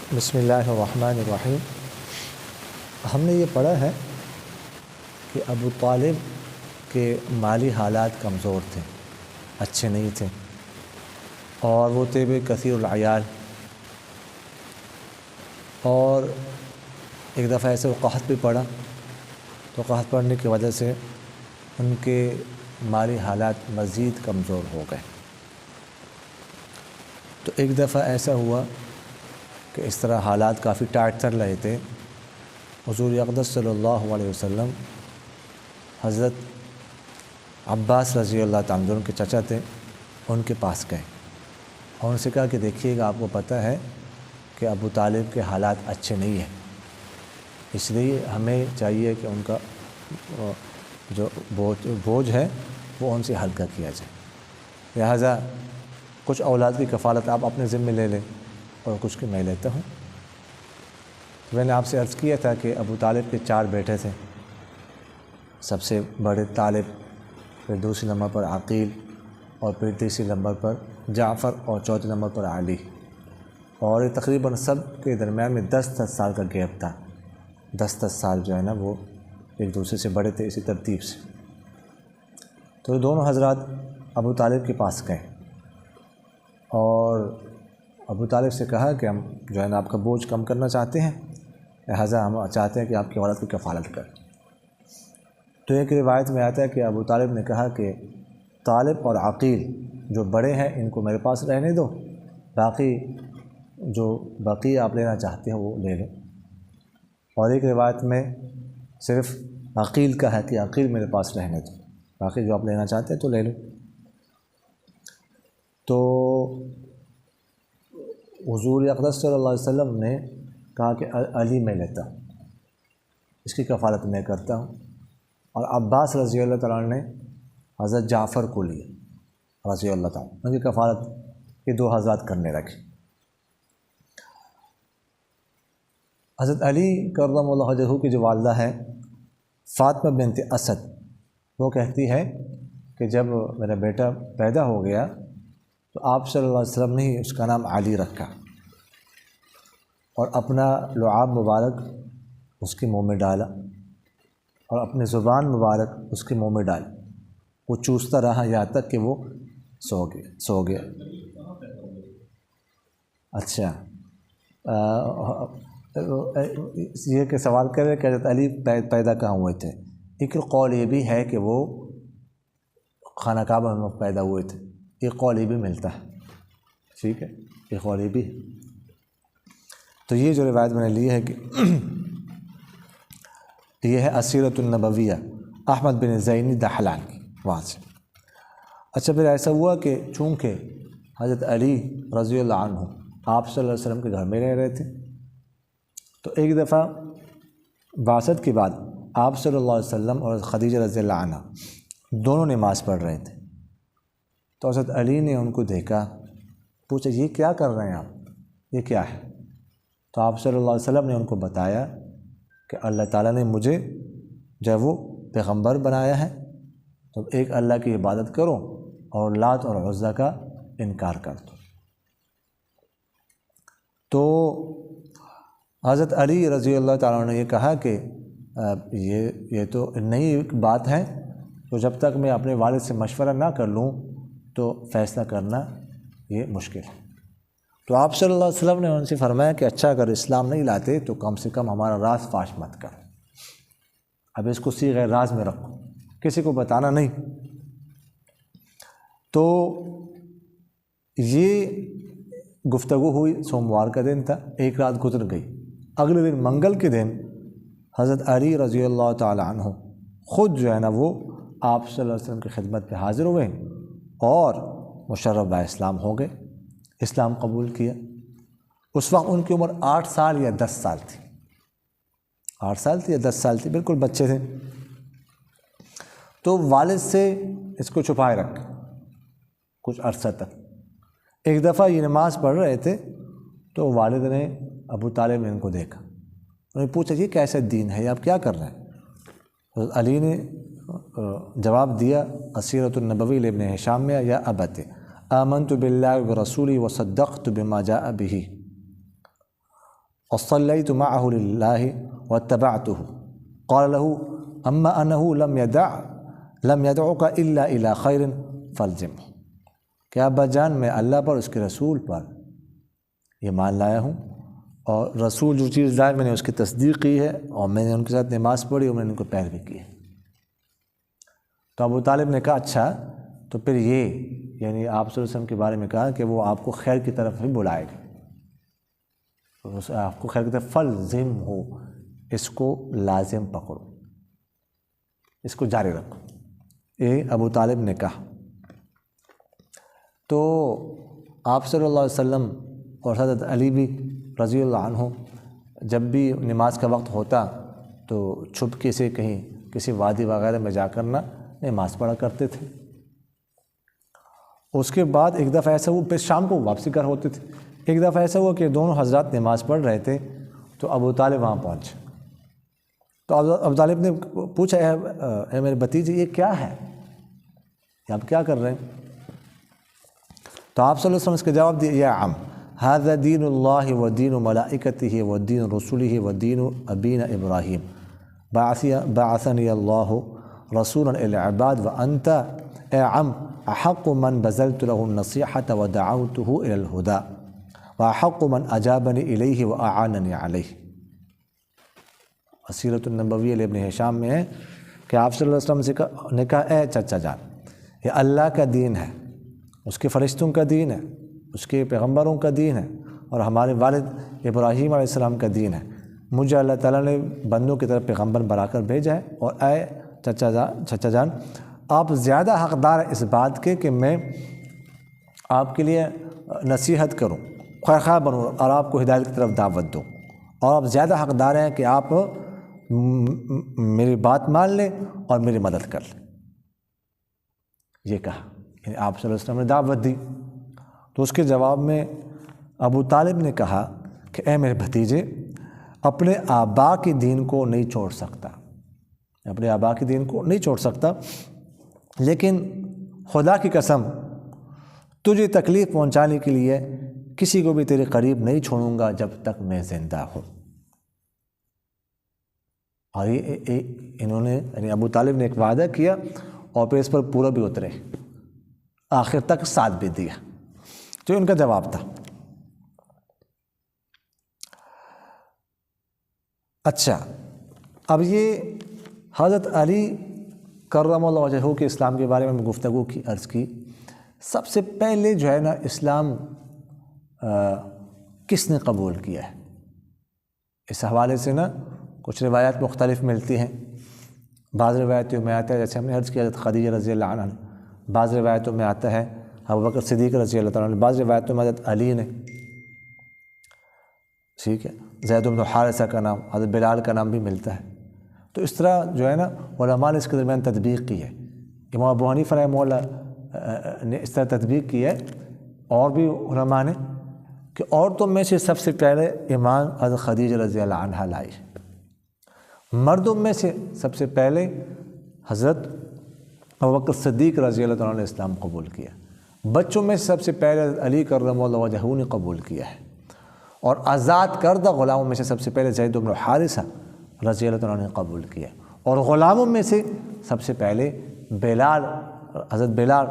بسم اللہ الرحمن الرحیم۔ ہم نے یہ پڑھا ہے کہ ابو طالب کے مالی حالات کمزور تھے، اچھے نہیں تھے، اور وہ تھے بھی کثیر العیال، اور ایک دفعہ ایسے وہ قحط بھی پڑا، تو قحط پڑنے کی وجہ سے ان کے مالی حالات مزید کمزور ہو گئے۔ تو ایک دفعہ ایسا ہوا کہ اس طرح حالات کافی ٹائٹ چل رہے تھے، حضور اقدس صلی اللہ علیہ وسلم حضرت عباس رضی اللہ تعالیٰ عنہ کے چچا تھے، ان کے پاس گئے اور ان سے کہا کہ دیکھیے گا، آپ کو پتہ ہے کہ ابو طالب کے حالات اچھے نہیں ہیں، اس لیے ہمیں چاہیے کہ ان کا جو بوجھ ہے وہ ان سے ہلکا کیا جائے، لہٰذا کچھ اولاد کی کفالت آپ اپنے ذمہ لے لیں اور کچھ کی میں لیتا ہوں۔ میں نے آپ سے عرض کیا تھا کہ ابو طالب کے 4 بیٹے تھے، سب سے بڑے طالب، پھر دوسرے نمبر پر عقیل، اور پھر تیسرے نمبر پر جعفر، اور چوتھے نمبر پر علی، اور تقریباً سب کے درمیان میں 10 سال کا گیپ تھا، 10 سال جو ہے نا وہ ایک دوسرے سے بڑے تھے اسی ترتیب سے۔ تو دونوں حضرات ابو طالب کے پاس گئے اور ابو طالب سے کہا کہ ہم جو ہے نا آپ کا بوجھ کم کرنا چاہتے ہیں، لہٰذا ہم چاہتے ہیں کہ آپ کی اولاد کی کفالت کریں۔ تو ایک روایت میں آتا ہے کہ ابو طالب نے کہا کہ طالب اور عقیل جو بڑے ہیں ان کو میرے پاس رہنے دو، باقی جو بقیہ آپ لینا چاہتے ہیں وہ لے لیں۔ اور ایک روایت میں صرف عقیل کا ہے کہ عقیل میرے پاس رہنے دو، باقی جو آپ لینا چاہتے ہیں تو لے لو۔ تو حضور اقدس صلی اللہ علیہ وسلم نے کہا کہ علی میں لیتا ہوں، اس کی کفالت میں کرتا ہوں، اور عباس رضی اللہ تعالیٰ عنہ نے حضرت جعفر کو لیا رضی اللہ تعالیٰ، ان کی کفالت یہ 2 حضرات کرنے رکھے۔ حضرت علی کرم اللہ وجہہ کی جو والدہ ہے فاطمہ بنت اسد، وہ کہتی ہے کہ جب میرا بیٹا پیدا ہو گیا تو آپ صلی اللہ علیہ وسلم نے ہی اس کا نام علی رکھا، اور اپنا لعاب مبارک اس کے منہ میں ڈالا اور اپنی زبان مبارک اس کے منہ میں ڈالی، وہ چوستا رہا یہاں تک کہ وہ سو گیا۔ اچھا، یہ کہ سوال کر رہے کہ حضرت علی پیدا کہاں ہوئے تھے؟ ایک قول یہ بھی ہے کہ وہ خانہ کعبہ میں پیدا ہوئے تھے، ایک قول یہ بھی ملتا ہے، ٹھیک ہے، ایک قول یہ بھی ہے۔ تو یہ جو روایت میں نے لی ہے کہ یہ ہے اسیرۃ النبویہ احمد بن زینی دحلان کی، وہاں سے۔ اچھا، پھر ایسا ہوا کہ چونکہ حضرت علی رضی اللہ عنہ آپ صلی اللہ علیہ وسلم کے گھر میں رہ رہے تھے، تو ایک دفعہ بعثت کے بعد آپ صلی اللہ علیہ وسلم اور خدیجہ رضی اللہ عنہ دونوں نماز پڑھ رہے تھے، تو حضرت علی نے ان کو دیکھا، پوچھا یہ کیا کر رہے ہیں آپ، یہ کیا ہے؟ تو آپ صلی اللہ علیہ وسلم نے ان کو بتایا کہ اللہ تعالیٰ نے مجھے جب وہ پیغمبر بنایا ہے تو ایک اللہ کی عبادت کرو اور لات اور عزیٰ کا انکار کر دو۔ تو حضرت علی رضی اللہ تعالیٰ عنہ نے یہ کہا کہ یہ تو نئی بات ہے، تو جب تک میں اپنے والد سے مشورہ نہ کر لوں تو فیصلہ کرنا یہ مشکل ہے۔ تو آپ صلی اللہ علیہ وسلم نے ان سے فرمایا کہ اچھا، اگر اسلام نہیں لاتے تو کم سے کم ہمارا راز فاش مت کر، اب اس کو صیغہ راز میں رکھو، کسی کو بتانا نہیں۔ تو یہ گفتگو ہوئی، سوموار کا دن تھا، ایک رات گزر گئی، اگلے دن منگل کے دن حضرت علی رضی اللہ تعالی عنہ خود جو ہے نا وہ آپ صلی اللہ علیہ وسلم کی خدمت پہ حاضر ہوئے اور مشرف با اسلام ہو گئے، اسلام قبول کیا۔ اس وقت ان کی عمر 8 سال یا 10 سال تھی، 8 سال تھی یا 10 سال تھی، بالکل بچے تھے۔ تو والد سے اس کو چھپائے رکھ کچھ عرصہ تک۔ ایک دفعہ یہ نماز پڑھ رہے تھے تو والد نے، ابو طالب نے ان کو دیکھا، انہوں نے پوچھا یہ کیسا دین ہے، آپ کیا کر رہے ہیں؟ حضرت علی نے جواب دیا اسیرۃ النبوی لابن ہشام میں، یا ابت آمنت باللہ ورسولہ وصدقت بما جاء بہ، وصلیت معه للہ واتبعته قال له اما انه لم يدعك الا الى خیر فالزمه، کہ ابا جان میں اللہ پر اس کے رسول پر یہ مان لایا ہوں، اور رسول جو چیز لائے میں نے اس کی تصدیق کی ہے، اور میں نے ان کے ساتھ نماز پڑھی اور میں نے ان کو پیروی کی ہے۔ تو ابو طالب نے کہا اچھا تو پھر یہ یعنی آپ صلی اللہ علیہ وسلم کے بارے میں کہا کہ وہ آپ کو خیر کی طرف ہی بلائے گا، آپ کو خیر کی طرف فالزم ہو، اس کو لازم پکڑو، اس کو جاری رکھو، یہ ابو طالب نے کہا۔ تو آپ صلی اللہ علیہ وسلم اور حضرت علی بھی رضی اللہ عنہ جب بھی نماز کا وقت ہوتا تو چھپکے سے کہیں کسی وادی وغیرہ میں جا کر نہ نماز پڑھا کرتے تھے۔ اس کے بعد ایک دفعہ ایسا ہوا، پھر شام کو واپسی گھر ہوتے تھے، ایک دفعہ ایسا ہوا کہ دونوں حضرات نماز پڑھ رہے تھے تو ابو طالب وہاں پہنچے۔ تو ابو طالب نے پوچھا اے میرے بھتیجے یہ کیا ہے، آپ کیا کر رہے ہیں؟ تو آپ صلی اللہ علیہ وسلم اس کے جواب دیا یا عم هذا دین اللہ و دین ملائکتہ و دین رسولہ و دین ابینا ابراہیم بعثنی اللہ رسولا العباد و انت اے عم احق من بذلت له النصیحۃ و دعوته الى الہدى و احق من اجابنی الیہ و اعاننی علیہ۔ سیرۃ النبویہ ابن ہشام میں ہے کہ آپ صلی اللہ علیہ وسلم نے کہا اے چچا جان، یہ اللہ کا دین ہے، اس کے فرشتوں کا دین ہے، اس کے پیغمبروں کا دین ہے، اور ہمارے والد ابراہیم علیہ السلام کا دین ہے۔ مجھے اللہ تعالیٰ نے بندوں کی طرف پیغمبر بنا کر بھیجا ہے، اور اے چچا جان آپ زیادہ حقدار ہیں اس بات کے کہ میں آپ کے لیے نصیحت کروں، خواہ بنوں اور آپ کو ہدایت کی طرف دعوت دوں، اور آپ زیادہ حقدار ہیں کہ آپ میری بات مان لیں اور میری مدد کر لیں۔ یہ کہا، یعنی آپ صلی اللہ علیہ وسلم نے دعوت دی۔ تو اس کے جواب میں ابو طالب نے کہا کہ اے میرے بھتیجے، اپنے آبا کے دین کو نہیں چھوڑ سکتا، اپنے آبا کے دین کو نہیں چھوڑ سکتا، لیکن خدا کی قسم تجھے تکلیف پہنچانے کے لیے کسی کو بھی تیرے قریب نہیں چھوڑوں گا جب تک میں زندہ ہوں۔ اور انہوں نے یعنی ابو طالب نے ایک وعدہ کیا اور پھر اس پر پورا بھی اترے، آخر تک ساتھ بھی دیا، جو ان کا جواب تھا۔ اچھا، اب یہ حضرت علی کرم اللہ وجہہ کے اسلام کے بارے میں گفتگو کی عرض کی۔ سب سے پہلے جو ہے نا اسلام کس نے قبول کیا ہے، اس حوالے سے نا کچھ روایات مختلف ملتی ہیں۔ بعض روایتوں میں آتا ہے، جیسے ہم نے عرض کیا حضرت خدیجہ رضی اللہ عنہ نے، بعض روایتوں میں آتا ہے ابوبکر صدیق رضی اللہ تعالیٰ عنہ، بعض روایتوں میں حضرت علی نے، ٹھیک ہے، زید بن حارثہ کا نام، حضرت بلال کا نام بھی ملتا ہے۔ تو اس طرح جو ہے نا علماء نے اس کے درمیان تطبیق کی ہے۔ امام ابو حنیفہ رحمہ اللہ نے اس طرح تطبیق کی ہے، اور بھی علماء نے، کہ عورتوں میں سے سب سے پہلے ایمان حضرت خدیجہ رضی اللہ عنہ لائی، مردوں میں سے سب سے پہلے حضرت ابوبکر صدیق رضی اللہ تعالیٰ نے اسلام قبول کیا، بچوں میں سب سے پہلے حضرت علی کرم اللہ وجہہ نے قبول کیا ہے، اور آزاد کردہ غلاموں میں سے سب سے پہلے زید بن حارثہ رضی اللہ تعالیٰ نے قبول کیا، اور غلاموں میں سے سب سے پہلے بلال، حضرت بلال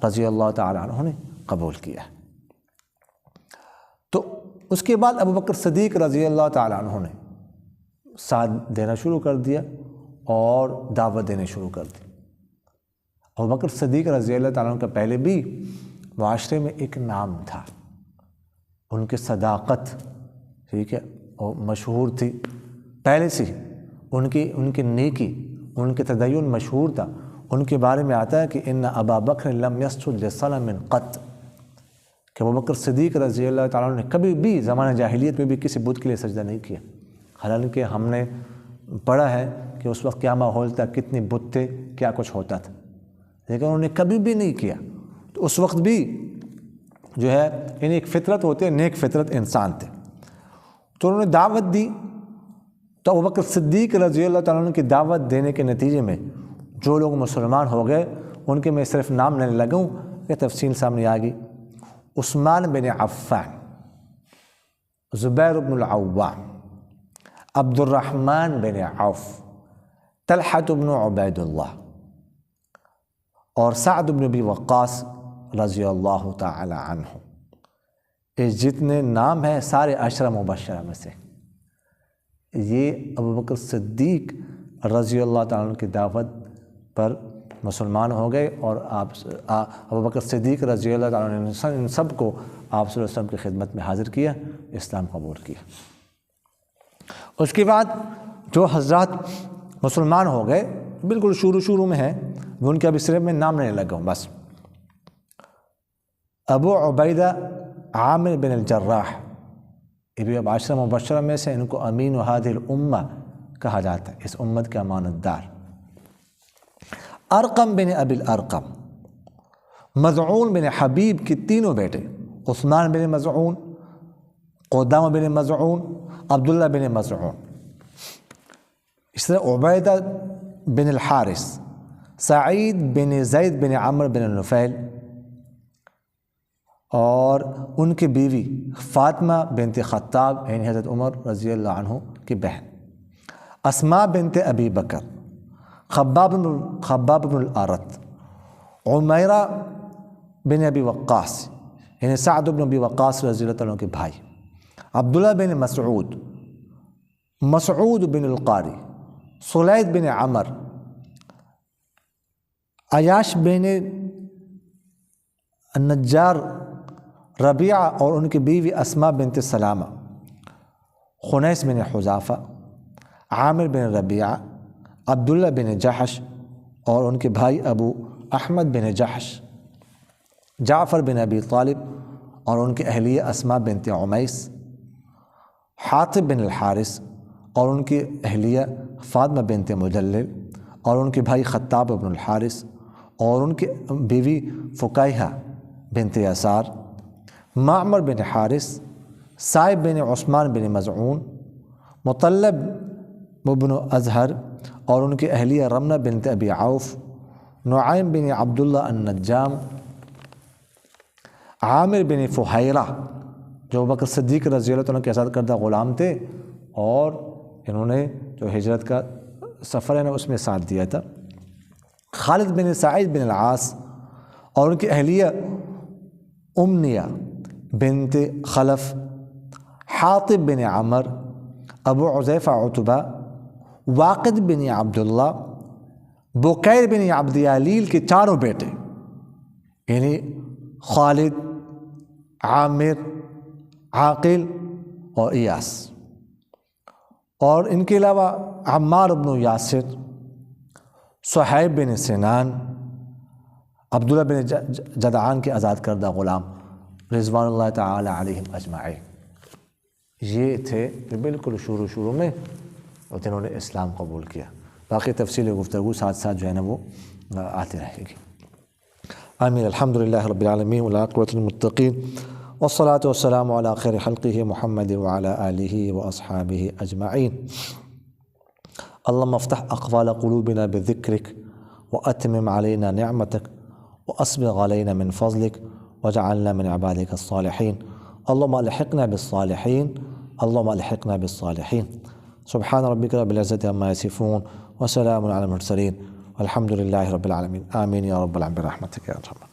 رضی اللہ تعالیٰ عنہ نے قبول کیا۔ تو اس کے بعد ابوبکر صدیق رضی اللہ تعالیٰ عنہ نے ساتھ دینا شروع کر دیا اور دعوت دینے شروع کر دی۔ ابوبکر صدیق رضی اللہ تعالیٰ عنہ کا پہلے بھی معاشرے میں ایک نام تھا، ان کی صداقت، ٹھیک ہے، اور مشہور تھی پہلے سے، ان کی نیکی، ان کے تدین مشہور تھا۔ ان کے بارے میں آتا ہے کہ ان ابا بکر لم یسجد لصنم قط، کہ ابوبکر صدیق رضی اللہ تعالیٰ عنہ نے کبھی بھی زمانہ جاہلیت میں بھی کسی بت کے لیے سجدہ نہیں کیا، حالانکہ ہم نے پڑھا ہے کہ اس وقت کیا ماحول تھا، کتنے بت تھے، کیا کچھ ہوتا تھا، لیکن انہوں نے کبھی بھی نہیں کیا۔ تو اس وقت بھی جو ہے یعنی ایک فطرت ہوتے، نیک فطرت انسان تھے، تو انہوں نے دعوت دی۔ تو ابوبکر صدیق رضی اللہ تعالیٰ عنہ کی دعوت دینے کے نتیجے میں جو لوگ مسلمان ہو گئے، ان کے میں صرف نام لینے لگا ہوں، یہ تفصیل سامنے آ گئی۔ عثمان بن عفان زبیر بن العوام، عبد الرحمن بن عوف، طلحۃ بن عبید اللہ اور سعد بن ابی وقاص رضی اللہ تعالی عنہ۔ یہ جتنے نام ہیں سارے عشرہ مبشرہ میں سے، یہ ابوبکر صدیق رضی اللہ تعالیٰ عنہ کی دعوت پر مسلمان ہو گئے، اور ابوبکر صدیق رضی اللہ تعالیٰ عنہ نے ان سب کو آپ صلی اللہ علیہ وسلم کی خدمت میں حاضر کیا، اسلام قبول کیا۔ اس کے بعد جو حضرات مسلمان ہو گئے بالکل شروع میں ہیں، وہ ان کے ابھی صرف میں نام نہیں لگا ہوں بس۔ ابو عبیدہ عامر بن الجراح، یہ بھی اب عشرہ مبشرہ میں سے، ان کو امین هذه الامہ کہا جاتا ہے، اس امت کے امانت دار۔ ارقم بن ابی الارقم، مذعون بن حبیب کے تینوں بیٹے، عثمان بن مذعون، قدامہ بن مذعون، عبداللہ بن مذعون۔ اس طرح عبیدہ بن الحارث، سعید بن زید بن عمرو بن نفیل، اور ان کی بیوی فاطمہ بنت خطاب یعنی حضرت عمر رضی اللہ عنہ کی بہن، اسماء بنت ابی بکر، خباب بن الارت، عمیرہ بن ابی وقاص یعنی سعد بن ابی وقاص رضی اللہ عنہ کے بھائی، عبداللہ بن مسعود، مسعود بن القاری، سلید بن عمر، عیاش بن النجار، ربیعہ اور ان کی بیوی اسماء بنت سلامہ، خنیس بن حذافہ، عامر بن ربیعہ، عبداللہ بن جحش اور ان کے بھائی ابو احمد بن جحش، جعفر بن ابی طالب اور ان کی اہلیہ اسماء بنت عمیس، حاطب بن الحارث اور ان کی اہلیہ فاطمہ بنت مجلل اور ان کے بھائی خطاب بن الحارث اور ان کی بیوی فکیہہ بنت یسار، معمر بن حارث، صائب بن عثمان بن مذعون، مطلب بن ازہر اور ان کی اہلیہ رمنہ بنت ابی عوف، نعیم بن عبداللہ النجام، عامر بن فہیرہ جو ابوبکر صدیق رضی اللہ عنہ کے آزاد کردہ غلام تھے، اور انہوں نے جو ہجرت کا سفر ہے نا اس میں ساتھ دیا تھا، خالد بن سعید بن العاص اور ان کی اہلیہ امنیہ بنت خلف، حاطب بن عمر، ابو عزیفہ عتبہ، واقد بن عبداللہ، بکیر بن عبد یالیل کے چاروں بیٹے یعنی خالد، عامر، عاقل اور ایاس، اور ان کے علاوہ عمار بن یاسر، صہیب بن سنان، عبداللہ بن جدعان کے آزاد کردہ غلام رضوان اللہ تعالی علیہم اجمعین۔ یہ تھے جو بالکل شروع میں جنہوں نے اسلام قبول کیا۔ باقی تفصیل گفتگو ساتھ جو ہے نا وہ آتی رہے گی۔ آمین۔ الحمدللہ رب العالمین والعاقبۃ للمتقین والصلاة والسلام علی خیر خلقہ محمد وعلی آلہ واصحابہ اجمعین۔ اللہم افتح اقوال قلوبنا بذکرک واتمم علینا نعمتک واسبغ علینا من فضلک وجعلنا من عبادک الصالحین۔ اللہم الحقنا بالصالحین، اللہم الحقنا بالصالحین۔ سبحان ربک رب العزۃ عما یصفون وسلام علی المرسلین والحمد للہ رب العالمین۔ آمین یا رب العالمین برحمتک یا ارحم۔